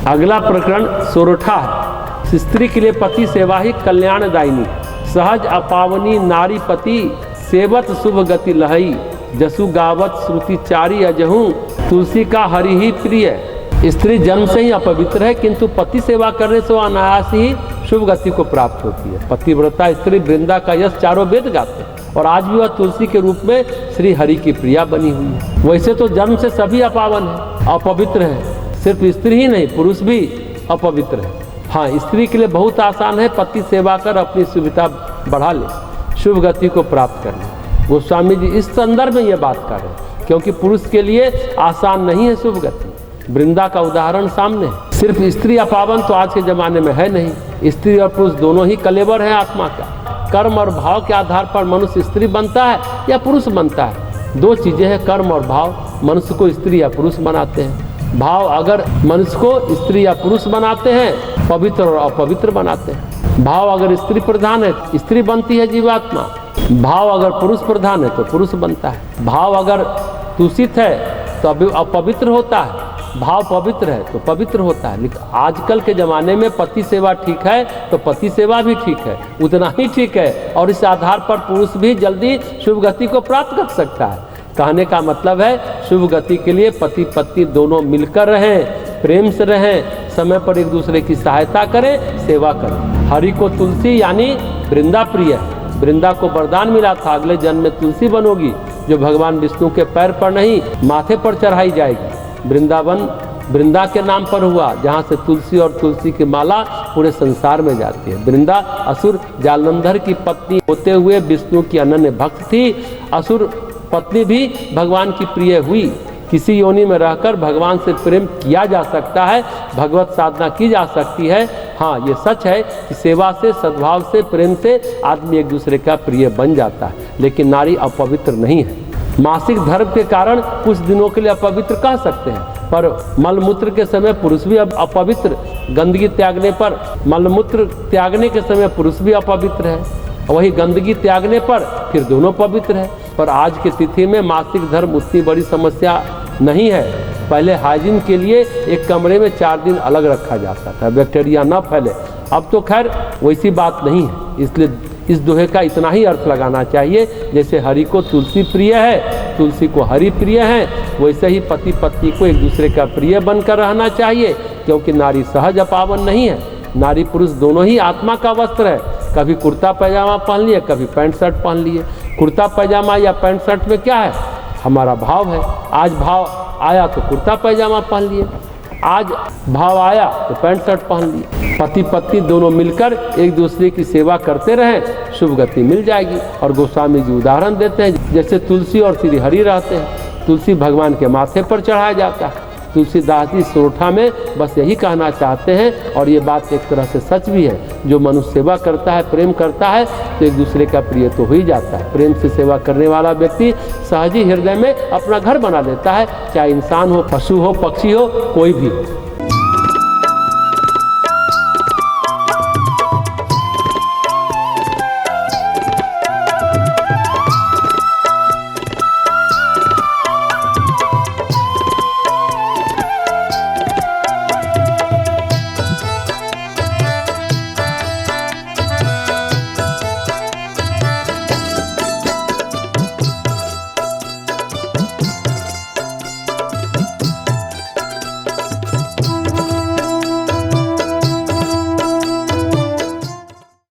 अगला प्रकरण सोरठा है। स्त्री के लिए पति सेवा ही कल्याणदायिनी। सहज अपावनी नारी पति सेवत शुभ गति लहई। जसु गावत श्रुति चारी अजहू तुलसी का हरि ही प्रिय। स्त्री जन्म से ही अपवित्र है, किंतु पति सेवा करने से वह अनायास ही शुभ गति को प्राप्त होती है। पतिव्रता स्त्री वृंदा का यश चारों वेद गाते हैं और आज भी वह तुलसी के रूप में श्री हरि की प्रिया बनी हुई है। वैसे तो जन्म से सभी अपावन है, अपवित्र है। सिर्फ स्त्री ही नहीं, पुरुष भी अपवित्र है। हाँ, स्त्री के लिए बहुत आसान है पति सेवा कर अपनी सुविधा बढ़ा ले, शुभ गति को प्राप्त कर ले। गोस्वामी जी इस संदर्भ में ये बात कर रहे हैं, क्योंकि पुरुष के लिए आसान नहीं है शुभ गति। वृंदा का उदाहरण सामने है। सिर्फ स्त्री अपावन तो आज के जमाने में है नहीं। स्त्री और पुरुष दोनों ही कलेवर हैं आत्मा का। कर्म और भाव के आधार पर मनुष्य स्त्री बनता है या पुरुष बनता है। दो चीजें हैं, कर्म और भाव मनुष्य को स्त्री या पुरुष बनाते हैं। भाव अगर मनुष्य को स्त्री या पुरुष बनाते हैं, पवित्र और अपवित्र बनाते हैं। भाव अगर स्त्री प्रधान है, स्त्री बनती है जीवात्मा। भाव अगर पुरुष प्रधान है तो पुरुष बनता है। भाव अगर दूषित है तो अपवित्र होता है, भाव पवित्र है तो पवित्र होता है। लेकिन आजकल के ज़माने में पति सेवा ठीक है तो पति सेवा भी ठीक है, उतना ही ठीक है। और इस आधार पर पुरुष भी जल्दी शुभ गति को प्राप्त कर सकता है। कहने का मतलब है शुभ गति के लिए पति पत्नी दोनों मिलकर रहें, प्रेम से रहें, समय पर एक दूसरे की सहायता करें, सेवा करें। हरि को तुलसी यानी वृंदा प्रिय है। वृंदा को वरदान मिला था अगले जन्म में तुलसी बनोगी, जो भगवान विष्णु के पैर पर नहीं माथे पर चढ़ाई जाएगी। वृंदावन वृंदा के नाम पर हुआ, जहाँ से तुलसी और तुलसी की माला पूरे संसार में जाती है। वृंदा असुर जालंधर की पत्नी होते हुए विष्णु की अनन्य भक्त थी। असुर पत्नी भी भगवान की प्रिय हुई। किसी योनि में रहकर भगवान से प्रेम किया जा सकता है, भगवत साधना की जा सकती है। हाँ, ये सच है कि सेवा से, सद्भाव से, प्रेम से आदमी एक दूसरे का प्रिय बन जाता है। लेकिन नारी अपवित्र नहीं है। मासिक धर्म के कारण कुछ दिनों के लिए अपवित्र कह सकते हैं, पर मलमूत्र के समय पुरुष भी अपवित्र। गंदगी त्यागने पर, मलमूत्र त्यागने के समय पुरुष भी अपवित्र है, वही गंदगी त्यागने पर फिर दोनों पवित्र है। पर आज की तिथि में मासिक धर्म उतनी बड़ी समस्या नहीं है। पहले हाइजीन के लिए एक कमरे में 4 दिन अलग रखा जाता था, बैक्टीरिया न फैले। अब तो खैर वैसी बात नहीं है। इसलिए इस दोहे का इतना ही अर्थ लगाना चाहिए, जैसे हरि को तुलसी प्रिय है, तुलसी को हरि प्रिय है, वैसे ही पति पत्नी को एक दूसरे का प्रिय बनकर रहना चाहिए। क्योंकि नारी सहज अपावन नहीं है। नारी पुरुष दोनों ही आत्मा का वस्त्र है। कभी कुर्ता पैजामा पहन लिए, कभी पैंट शर्ट पहन लिए। कुर्ता पैजामा या पैंट शर्ट में क्या है? हमारा भाव है। आज भाव आया तो कुर्ता पैजामा पहन लिए, आज भाव आया तो पैंट शर्ट पहन लिए। पति पत्नी दोनों मिलकर एक दूसरे की सेवा करते रहें, शुभ गति मिल जाएगी। और गोस्वामी जी उदाहरण देते हैं, जैसे तुलसी और श्री हरि रहते हैं। तुलसी भगवान के माथे पर चढ़ाया जाता है। तुलसीदास जी सोरठा में बस यही कहना चाहते हैं, और ये बात एक तरह से सच भी है। जो मनुष्य सेवा करता है, प्रेम करता है, तो एक दूसरे का प्रिय तो हो ही जाता है। प्रेम से सेवा करने वाला व्यक्ति सहज ही हृदय में अपना घर बना लेता है, चाहे इंसान हो, पशु हो, पक्षी हो, कोई भी।